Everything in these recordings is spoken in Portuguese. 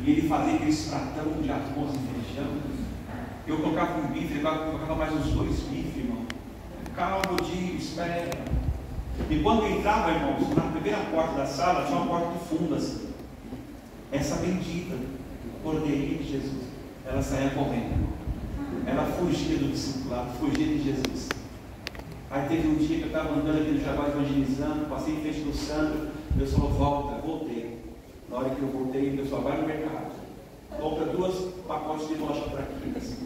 e ele fazia aqueles pratão de arroz e feijão. Eu colocava um bife, ele colocava mais uns 2 bifes, irmão. Calma, Godinho, espera. E quando eu entrava, irmãos, na primeira porta da sala, tinha uma porta do fundo assim. Essa bendita cordeirinha de Jesus, ela saía correndo. Ela fugia do discipulado, fugia de Jesus. Aí teve um dia que eu estava andando aqui no Jaguar evangelizando, passei em frente do Sandro, Deus falou, volta, voltei. Na hora que eu voltei, Deus falou, vai no mercado, compra 2 pacotes de bolacha traquinas.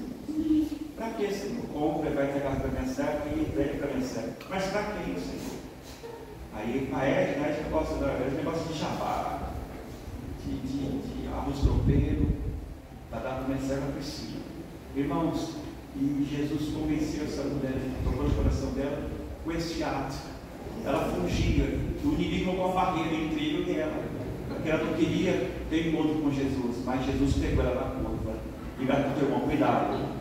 Para que, Senhor? Compra, vai entregar para minha serva e entrega para minha serva. Mas para quem, Senhor? Aí a Edna, negócio de jabá, de arroz tropeiro, para dar para minha serva Priscila. Irmãos, e Jesus convenceu essa mulher, tocou no coração dela com esse ato. Ela fugia, o inimigo colocou uma barreira entre ele e ela, porque ela não queria ter encontro com Jesus, mas Jesus pegou ela na curva. Diga para o teu irmão, cuidado.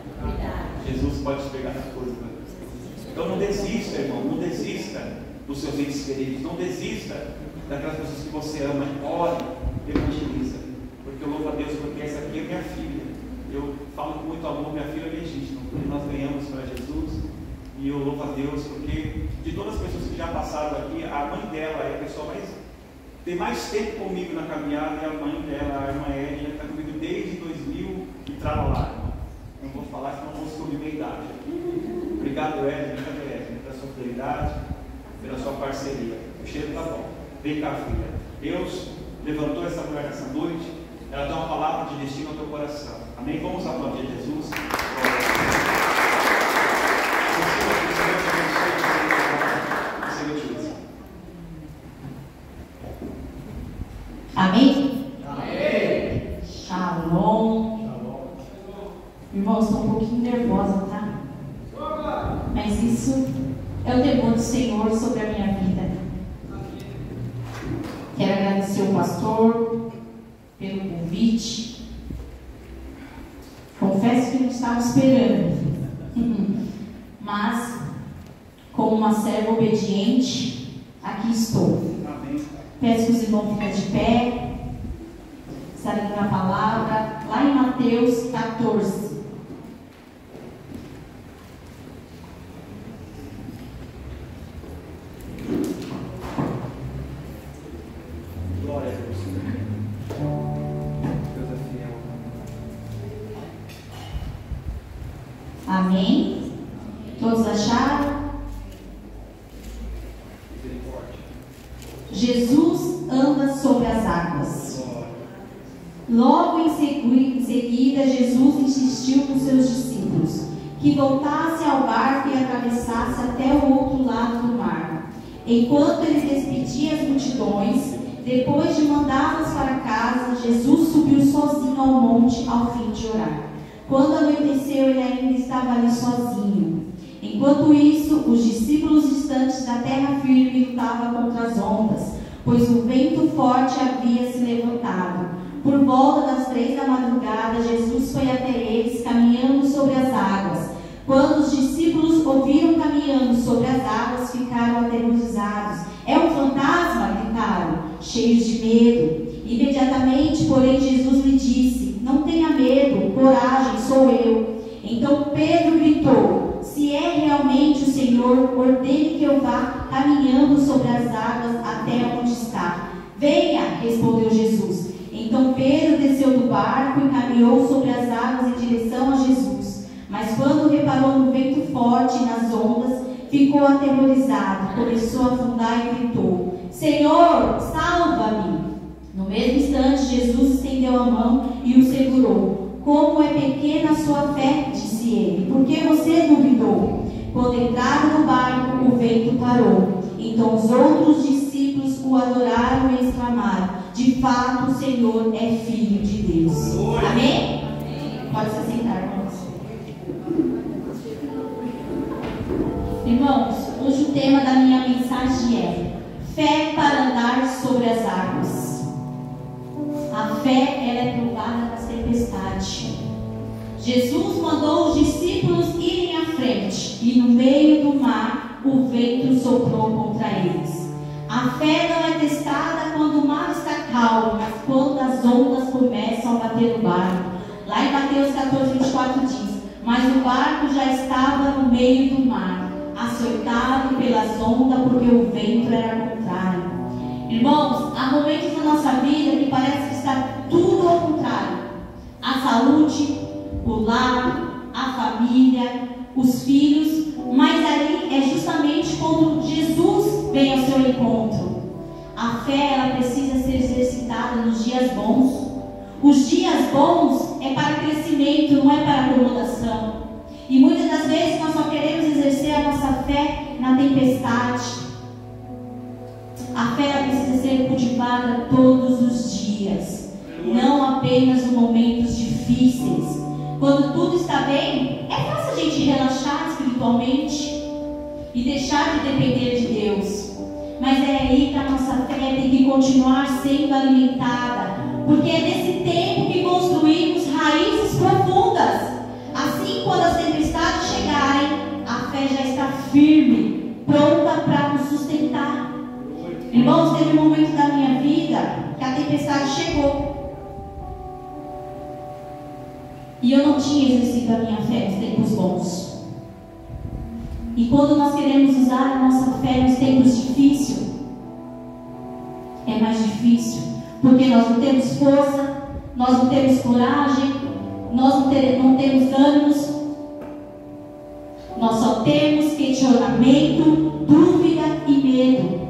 Jesus pode te pegar na curva. Então não desista, irmão, não desista dos seus entes queridos, não desista daquelas pessoas que você ama. Ore, evangeliza, porque eu louvo a Deus porque essa aqui é minha filha. Eu falo com muito amor, minha filha é legítima, porque nós ganhamos para Jesus. E eu louvo a Deus porque de todas as pessoas que já passaram aqui, a mãe dela é a pessoa mais tem mais tempo comigo na caminhada, e a mãe dela, a irmã Edna, está comigo desde 2000 e trabalhar. Não vou falar, senão vou descobrir minha idade. Obrigado, Edna, pela sua fidelidade, pela sua parceria. O cheiro está bom. Vem cá, filha. Deus levantou essa mulher nessa noite, ela dá uma palavra de destino ao teu coração. Amém? Vamos aplaudir Jesus. Amém? Amém. Shalom. Irmãos, estou um pouquinho nervosa, tá? Mas isso é o temor do Senhor sobre a minha vida. Quero agradecer o pastor pelo convite. Confesso que não estava esperando. Mas, como uma serva obediente, aqui estou. Peço que os irmãos fiquem de pé, estarem na palavra, lá em Mateus 14. Glória a Deus. Deus é fiel. Amém? Todos acharam? Jesus anda sobre as águas. Logo em seguida, Jesus insistiu com seus discípulos que voltassem ao barco e atravessassem até o outro lado do mar. Enquanto eles despediam as multidões, depois de mandá-las para casa, Jesus subiu sozinho ao monte ao fim de orar. Quando anoiteceu, ele ainda estava ali sozinho. Enquanto isso, os discípulos distantes da terra firme lutavam contra as ondas, pois o vento forte havia se levantado. Por volta das 3 da madrugada, Jesus foi até eles, caminhando sobre as águas. Quando os discípulos ouviram caminhando sobre as águas, ficaram aterrorizados. É um fantasma? Gritaram, cheios de medo. Imediatamente, porém, Jesus lhe disse: não tenha medo, coragem, sou eu. Então Pedro gritou: se é realmente o Senhor, ordene que eu vá caminhando sobre as águas até onde está. Venha, respondeu Jesus. Então Pedro desceu do barco e caminhou sobre as águas em direção a Jesus. Mas quando reparou no vento forte e nas ondas, ficou aterrorizado, começou a afundar e gritou: Senhor, salva-me! No mesmo instante, Jesus estendeu a mão e o segurou. Como é pequena a sua fé, disse ele, por que você duvidou? Quando entraram no barco, o vento parou. Então os outros discípulos o adoraram e exclamaram: de fato, o Senhor é Filho de Deus. Amém? Amém. Pode se assentar, irmãos. Irmãos, hoje o tema da minha mensagem é fé para andar sobre as águas. A fé, ela é provada nas tempestades. Jesus mandou os discípulos irem à frente e no meio do mar o vento soprou contra eles. A fé não é testada quando o mar está calmo, mas quando as ondas começam começam a bater no barco. Lá em Mateus 14, 24 diz: mas o barco já estava no meio do mar, açoitado pelas ondas, porque o vento era contrário. Irmãos, há momentos na nossa vida que parece que está tudo ao contrário. A saúde, o lar, a família, os filhos, mas ali é justamente quando Jesus vem ao seu encontro. A fé, ela precisa ser exercitada nos dias bons. Os dias bons é para crescimento, não é para acomodação. E muitas das vezes nós só queremos exercer a nossa fé na tempestade. A fé, ela precisa ser cultivada todos os dias, não apenas em momentos difíceis. Quando tudo está bem, é fácil a gente relaxar espiritualmente e deixar de depender de Deus. Mas é aí que a nossa fé tem que continuar sendo alimentada, porque é nesse tempo que construímos raízes profundas. Assim, quando as tempestades chegarem, a fé já está firme, pronta para nos sustentar. Irmãos, teve um momento da minha vida que a tempestade chegou e eu não tinha exercido a minha fé nos tempos bons. E quando nós queremos usar a nossa fé nos tempos difíceis, é mais difícil, porque nós não temos força, nós não temos coragem, nós não temos ânimos, nós só temos questionamento, dúvida e medo.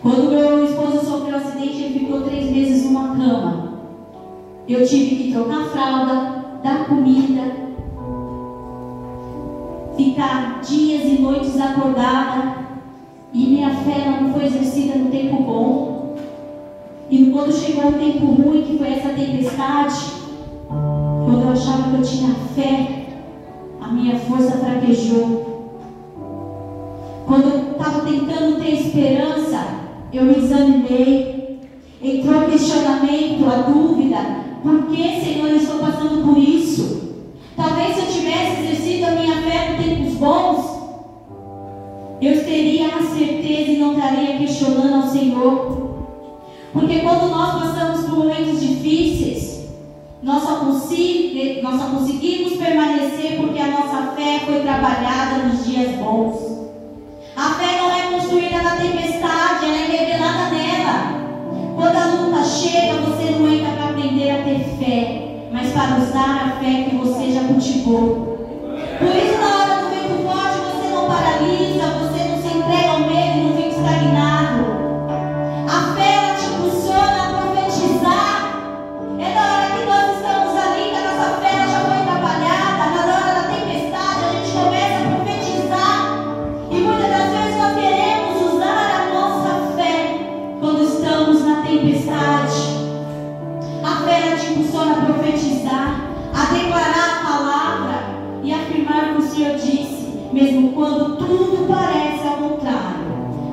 Quando meu esposo sofreu um acidente, ele ficou 3 meses numa cama. Eu tive que trocar a fralda, dar comida, ficar dias e noites acordada, e minha fé não foi exercida no tempo bom. E quando chegou o tempo ruim, que foi essa tempestade, quando eu achava que eu tinha fé, a minha força fraquejou. Quando eu estava tentando ter esperança, eu me desanimei. Entrou o questionamento, a dúvida: por que, Senhor, eu estou passando por isso? Talvez se eu tivesse exercido a minha fé em tempos bons, eu teria a certeza e não estaria questionando ao Senhor. Porque quando nós passamos por momentos difíceis, nós só conseguimos permanecer porque a nossa fé foi trabalhada nos dias bons. A fé não é construída na tempestade, ela é revelada nela. Quando a luta chega, você não entra para aprender a ter fé, mas para usar a fé que você já cultivou. Por isso, na hora do vento forte, você não paralisa, você não se entrega ao medo e não fica estagnado. A fé, ela te impulsiona a profetizar. É na hora que nós estamos ali, que a nossa fé já foi trabalhada. Na hora da tempestade, a gente começa a profetizar. E muitas das vezes nós queremos usar a nossa fé quando estamos na tempestade. A fé, ela te impulsiona a profetizar, a declarar a palavra e afirmar o que o Senhor disse, mesmo quando tudo parece ao contrário.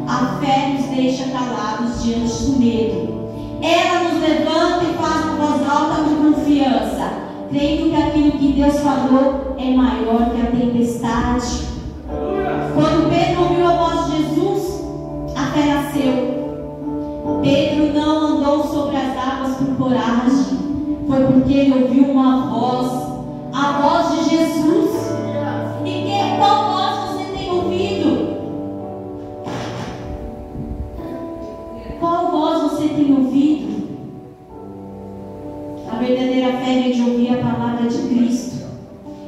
A fé nos deixa calados diante do medo. Ela nos levanta e faz com voz alta com confiança, crendo que aquilo que Deus falou é maior que a tempestade. Quando Pedro ouviu a voz de Jesus, a fé nasceu. Pedro não andou sobre as águas por coragem, foi porque ele ouviu uma voz, a voz de Jesus. E qual voz você tem ouvido? Qual voz você tem ouvido? A verdadeira fé vem de ouvir a palavra de Cristo.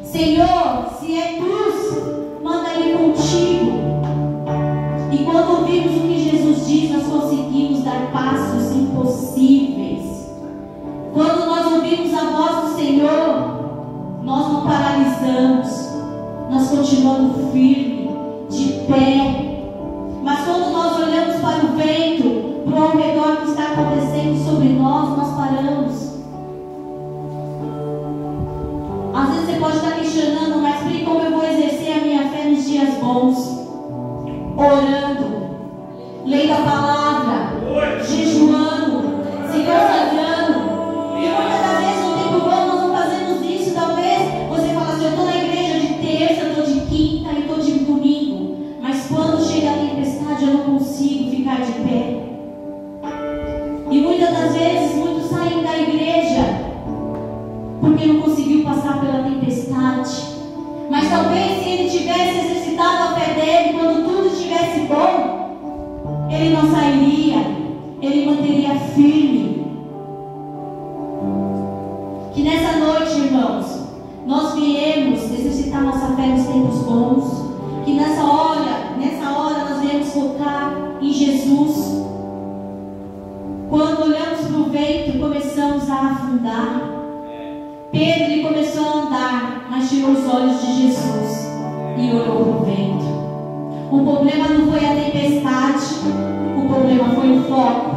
Senhor, se é tu, manda ir contigo. E quando ouvimos o que Jesus diz, nós conseguimos dar passos impossíveis. Quando nós ouvimos a voz do Senhor, nós não paralisamos, nós continuamos firmes, de pé. Mas quando nós olhamos para o vento, para o ao redor que está acontecendo sobre nós, nós paramos. Às vezes você pode estar questionando, mas como eu vou exercer pela tempestade. Mas talvez se ele tivesse exercitado a fé dele quando tudo estivesse bom, ele não sairia, ele manteria firme. Que nessa noite, irmãos, nós viemos exercitar nossa fé nos tempos bons. Que nessa hora nós viemos focar em Jesus. Quando olhamos para o vento, começamos a afundar. Pedro, ele começou a andar, mas tirou os olhos de Jesus e olhou para o vento. O problema não foi a tempestade, o problema foi o foco.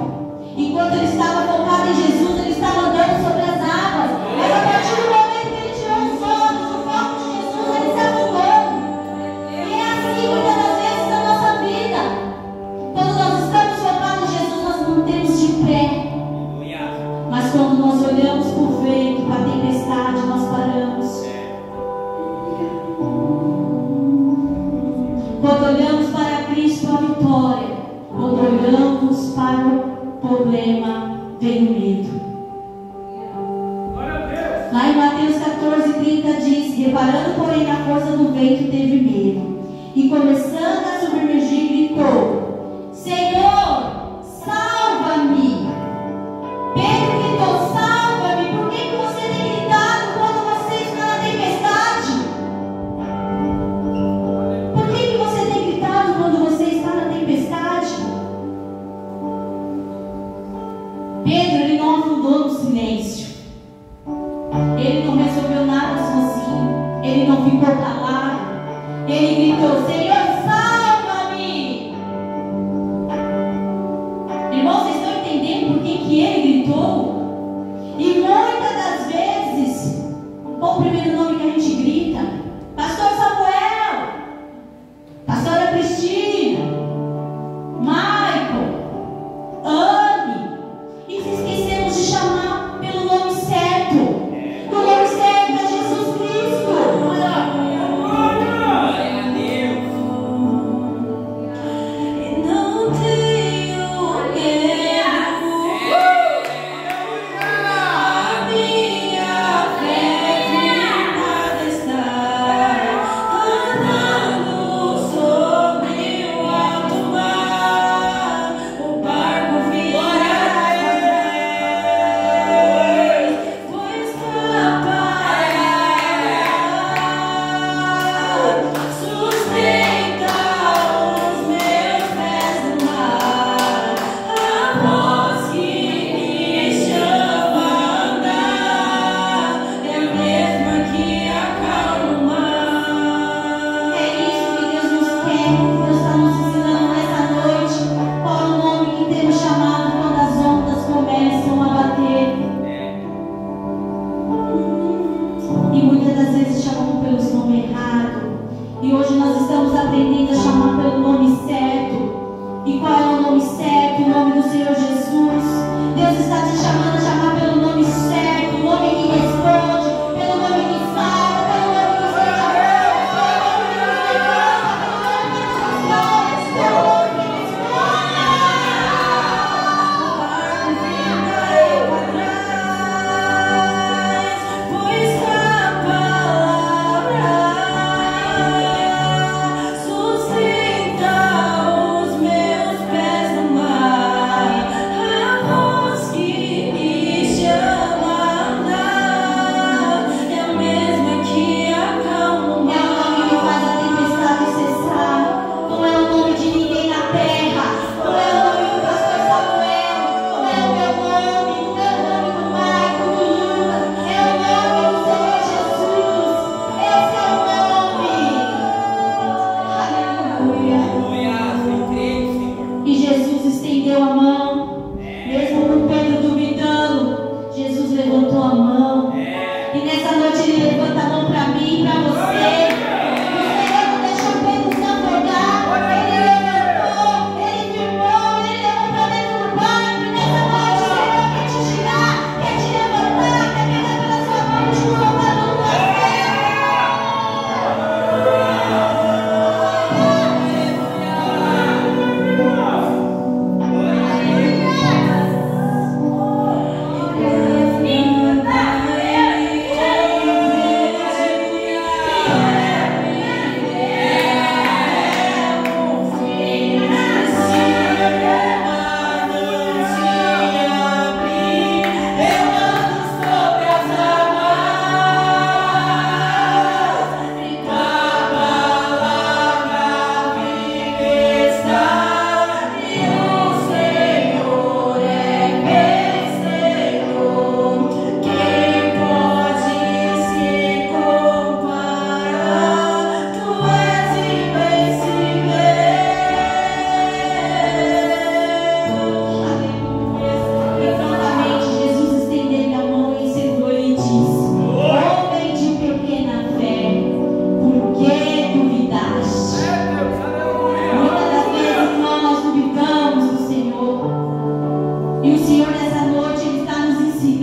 Enquanto ele estava focado em Jesus, ele estava andando sobre as águas. Mas a partir do momento que ele tirou os olhos do foco de Jesus, ele se afundou. E é assim muitas das vezes na nossa vida. Quando nós estamos focados em Jesus, nós nos mantemos de pé. Mas quando nós olhamos para o vento, para a tempestade, nós paramos. Quando olhamos para Cristo, a vitória. Quando olhamos para o problema, vem o medo. Lá em Mateus 14:30 diz: reparando, porém, na força do vento, teve medo. E começando a submergir, gritou: Senhor, salva-me! Pedro gritou: salva-me! Por que você tem gritado quando você está na tempestade? Por que você tem gritado quando você está na tempestade? Pedro, ele não afundou no silêncio. Ele não resolveu nada sozinho. Ele não ficou calado. Ele gritou: Senhor, salva-me! Irmãos, vocês estão entendendo por que ele gritou? E muitas das vezes, qual o primeiro nome que a gente grita? Pastor Samuel, Pastora Cristina, Michael, Anne. E se esquecemos de chamar pelo nome certo. O nome certo é Jesus Cristo. Não tenho medo. A minha fé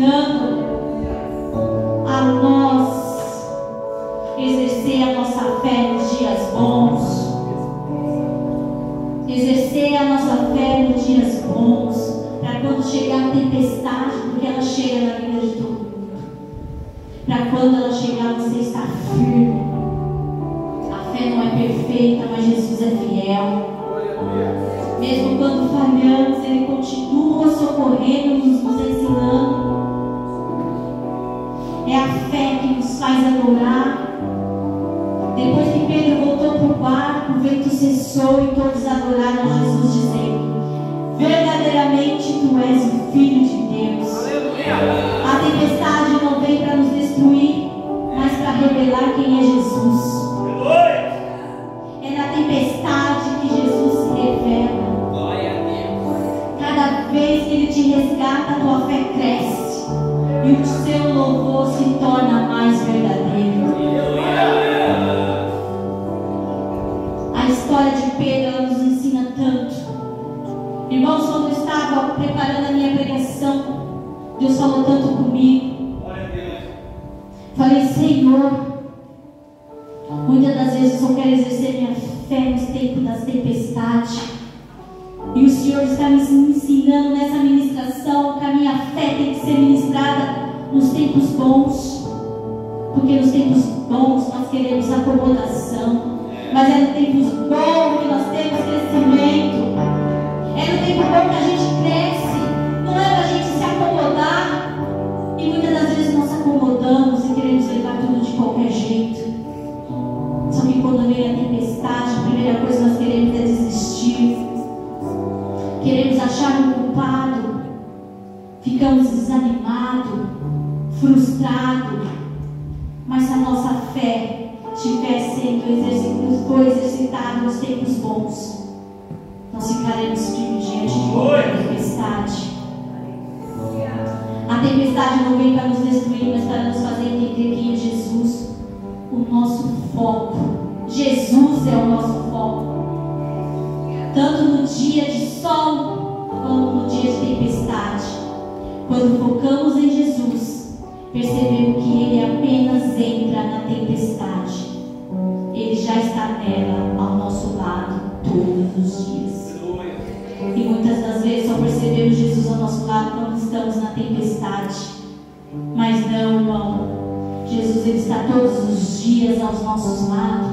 ensinando a nós exercer a nossa fé nos dias bons, exercer a nossa fé nos dias bons, para quando chegar a tempestade, porque ela chega na vida de todo mundo, para quando ela chegar você está firme. A fé não é perfeita, mas Jesus é fiel. Mesmo quando falhamos, Ele continua socorrendo, nos ensinando. É a fé que nos faz adorar. Depois que Pedro voltou para o barco, o vento cessou e todos adoraram a Jesus, dizendo: verdadeiramente Tu és o Filho de Deus. A tempestade não vem para nos destruir, mas para revelar quem é Jesus. É na tempestade que Jesus se revela. Cada vez que Ele te resgata, a tua fé cresce e o seu louvor se torna mais verdadeiro. A história de Pedro, ela nos ensina tanto. Irmãos, quando eu estava preparando a minha pregação, Deus falou tanto comigo. Falei: Senhor, muitas das vezes eu só quero exercer minha fé nos tempos das tempestades. E o Senhor está me ensinando nessa ministração que a minha fé tem que ser ministrada nos tempos bons. Porque nos tempos bons nós queremos acomodação. Mas é nos tempos bons que nós temos crescimento. É no tempo bom que a gente cresce. Não é para a gente se acomodar. E muitas das vezes nós acomodamos e queremos levar tudo de qualquer jeito. Só que quando vem a tempestade, a primeira coisa que nós queremos é desistir. Queremos achar um culpado. Ficamos desanimados, frustrados. Mas se a nossa fé estiver sendo exercitada nos tempos bons, nós ficaremos firmes diante de qualquer tempestade. A tempestade não vem para nos destruir, mas para nos fazer entender quem é Jesus. O nosso foco. Jesus é o nosso foco. Tanto no dia de sol, quanto no dia de tempestade. Quando focamos em Jesus, percebemos que Ele apenas entra na tempestade. Ele já está nela, ao nosso lado, todos os dias. E muitas das vezes só percebemos Jesus ao nosso lado quando estamos na tempestade. Mas não, irmão. Jesus, Ele está todos os dias aos nossos lados.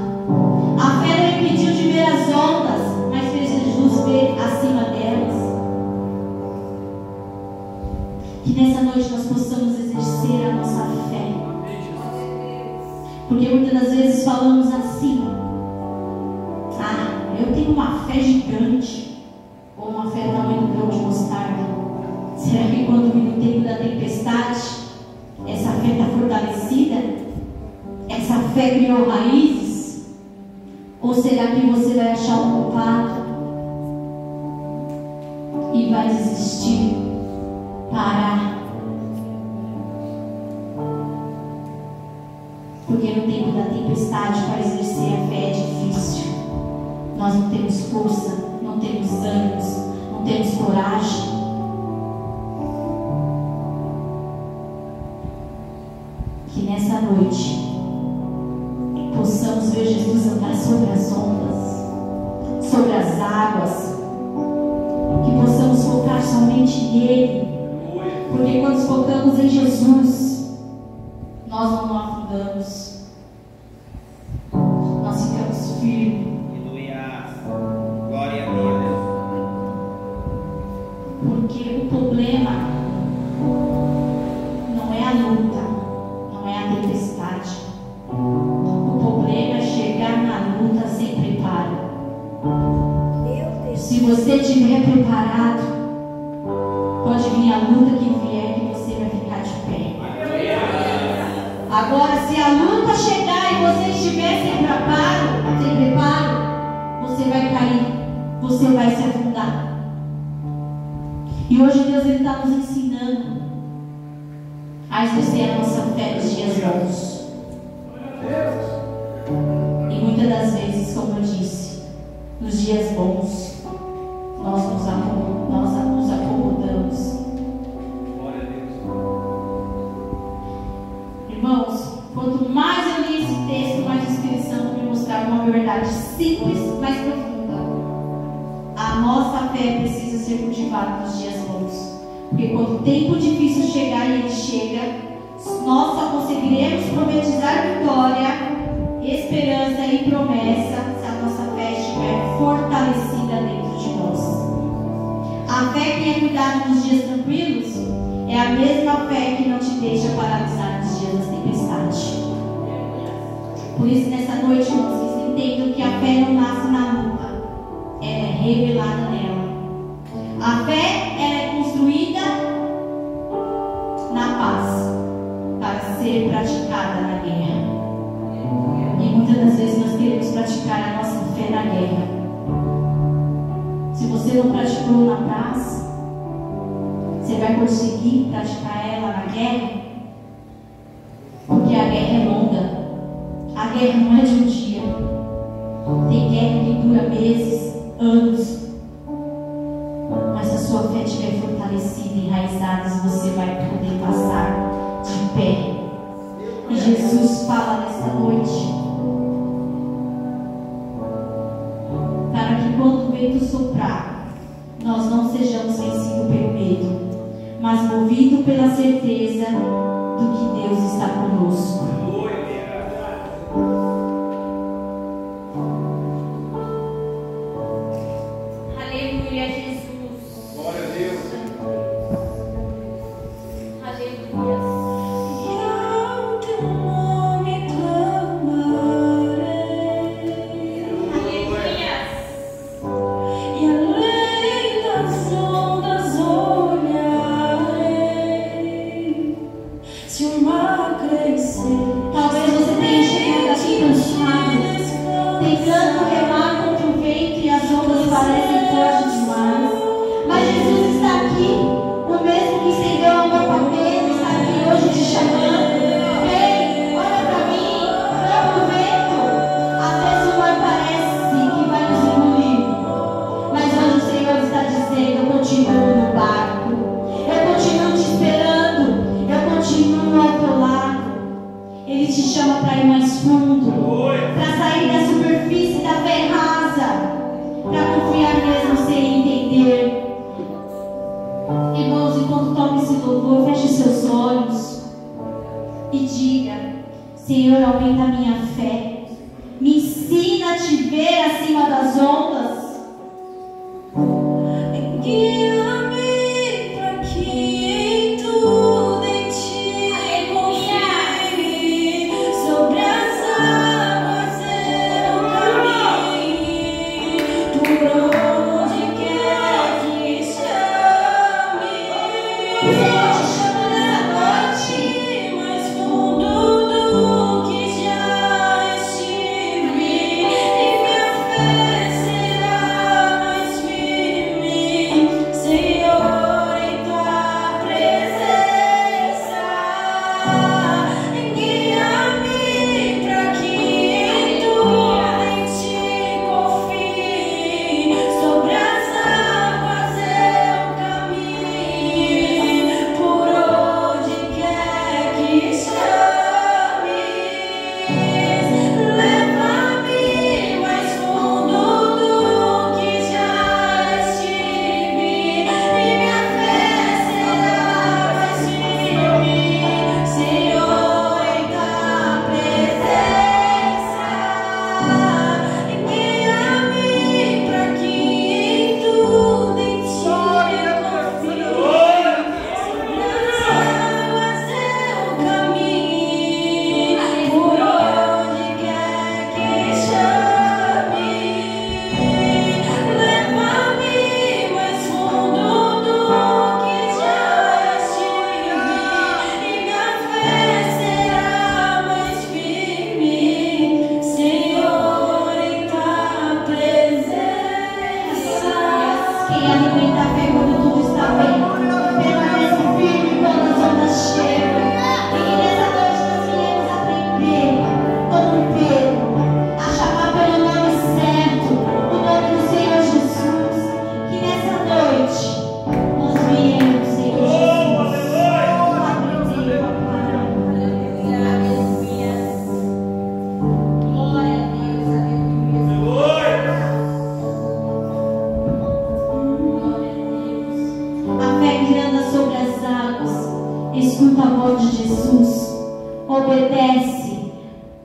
A fé não impediu de ver as ondas, mas fez Jesus ver acima delas. Que nessa noite nós possamos exercer a nossa fé. Porque muitas das vezes falamos assim: ah, eu tenho uma fé gigante, ou uma fé tamanho do grão de mostarda. Será que quando vir o tempo da tempestade, essa fé está fortalecida? Essa fé criou raízes? Ou será que você vai achar um culpado e vai desistir, parar? Porque no tempo da tempestade, para exercer a fé é difícil. Nós não temos força, não temos ânimos, não temos coragem. Que nessa noite possamos ver Jesus andar sobre as ondas, sobre as águas. Que possamos focar somente nele. Porque quando focamos em Jesus, nós não afundamos. Nós ficamos firmes. Glória a Deus. Porque o problema não é a luta, não é a tempestade. O problema é chegar na luta sem preparo. Se você estiver preparado, pode vir a luta que vier, que você vai ficar de pé. Agora, se a luta chegar e você estiver sem preparo, você vai cair, você vai se afundar. E hoje Deus está nos ensinando a exercer a nossa fé nos dias bons. E muitas das vezes, como eu disse, nos dias bons, nós nos acomodamos. uma verdade simples, mas profunda. A nossa fé precisa ser cultivada nos dias bons. Porque quando o tempo difícil chegar, e ele chega, nós só conseguiremos profetizar vitória, esperança e promessa se a nossa fé estiver fortalecida dentro de nós. A fé que é cuidada nos dias tranquilos é a mesma fé que não te deixa paralisar nos dias da tempestade. Por isso, nessa noite, vocês entendam que a fé não nasce na luta, ela é revelada nela. A fé ela é construída na paz para ser praticada na guerra. E muitas das vezes nós queremos praticar a nossa fé na guerra. Se você não praticou na paz, você vai conseguir praticar ela na guerra? Porque a guerra é longa. A guerra não é de um dia. Tem guerra que dura meses, anos. Mas se a sua fé estiver fortalecida e enraizada, você vai poder passar de pé. E Jesus fala nessa noite, para que quando o vento soprar, nós não sejamos vencidos pelo medo, mas movidos pela certeza do que Deus está conosco. Aleluia, Jesus. Glória a Deus. Aleluia. Talvez você tenha chegado aqui cansado, tentando remar contra o vento e as ondas parecem fortes demais. Mas Jesus está aqui, o mesmo que estendeu a mão para Pedro, está aqui hoje te chamando. Vem, olha para mim, clama o vento. Às vezes o mar parece que vai nos engolir, mas hoje o Senhor está dizendo: eu continuo no barco, eu continuo te esperando, eu continuo ao teu lado. Ele te chama para ir mais fundo, para sair da superfície da fé rasa, para confiar mesmo sem entender. Irmãos, enquanto toca esse louvor, feche seus olhos e diga: Senhor, aumenta a minha fé, me ensina a te ver acima das ondas. Guia-me para que em tudo em ti confie. Sobre as águas eu caminho, por onde quer que chame. Senhor, te chama nessa noite. Mais fundo do que já estive, e minha fé escuta a voz de Jesus, obedece,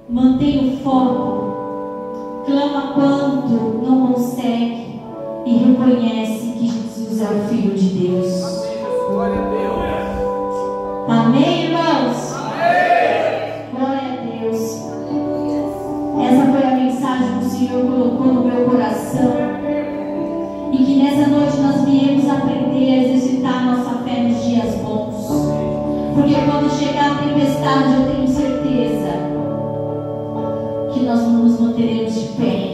mantém o foco, clama quando não consegue e reconhece que Jesus é o Filho de Deus. Glória a Deus. Amém, irmãos? Amém. Glória a Deus. Essa foi a mensagem que o Senhor colocou no meu coração. E que nessa noite nós viemos aprender a exercitar a nossa fé nos dias bons. Porque quando chegar a tempestade, eu tenho certeza que nós nos manteremos de pé.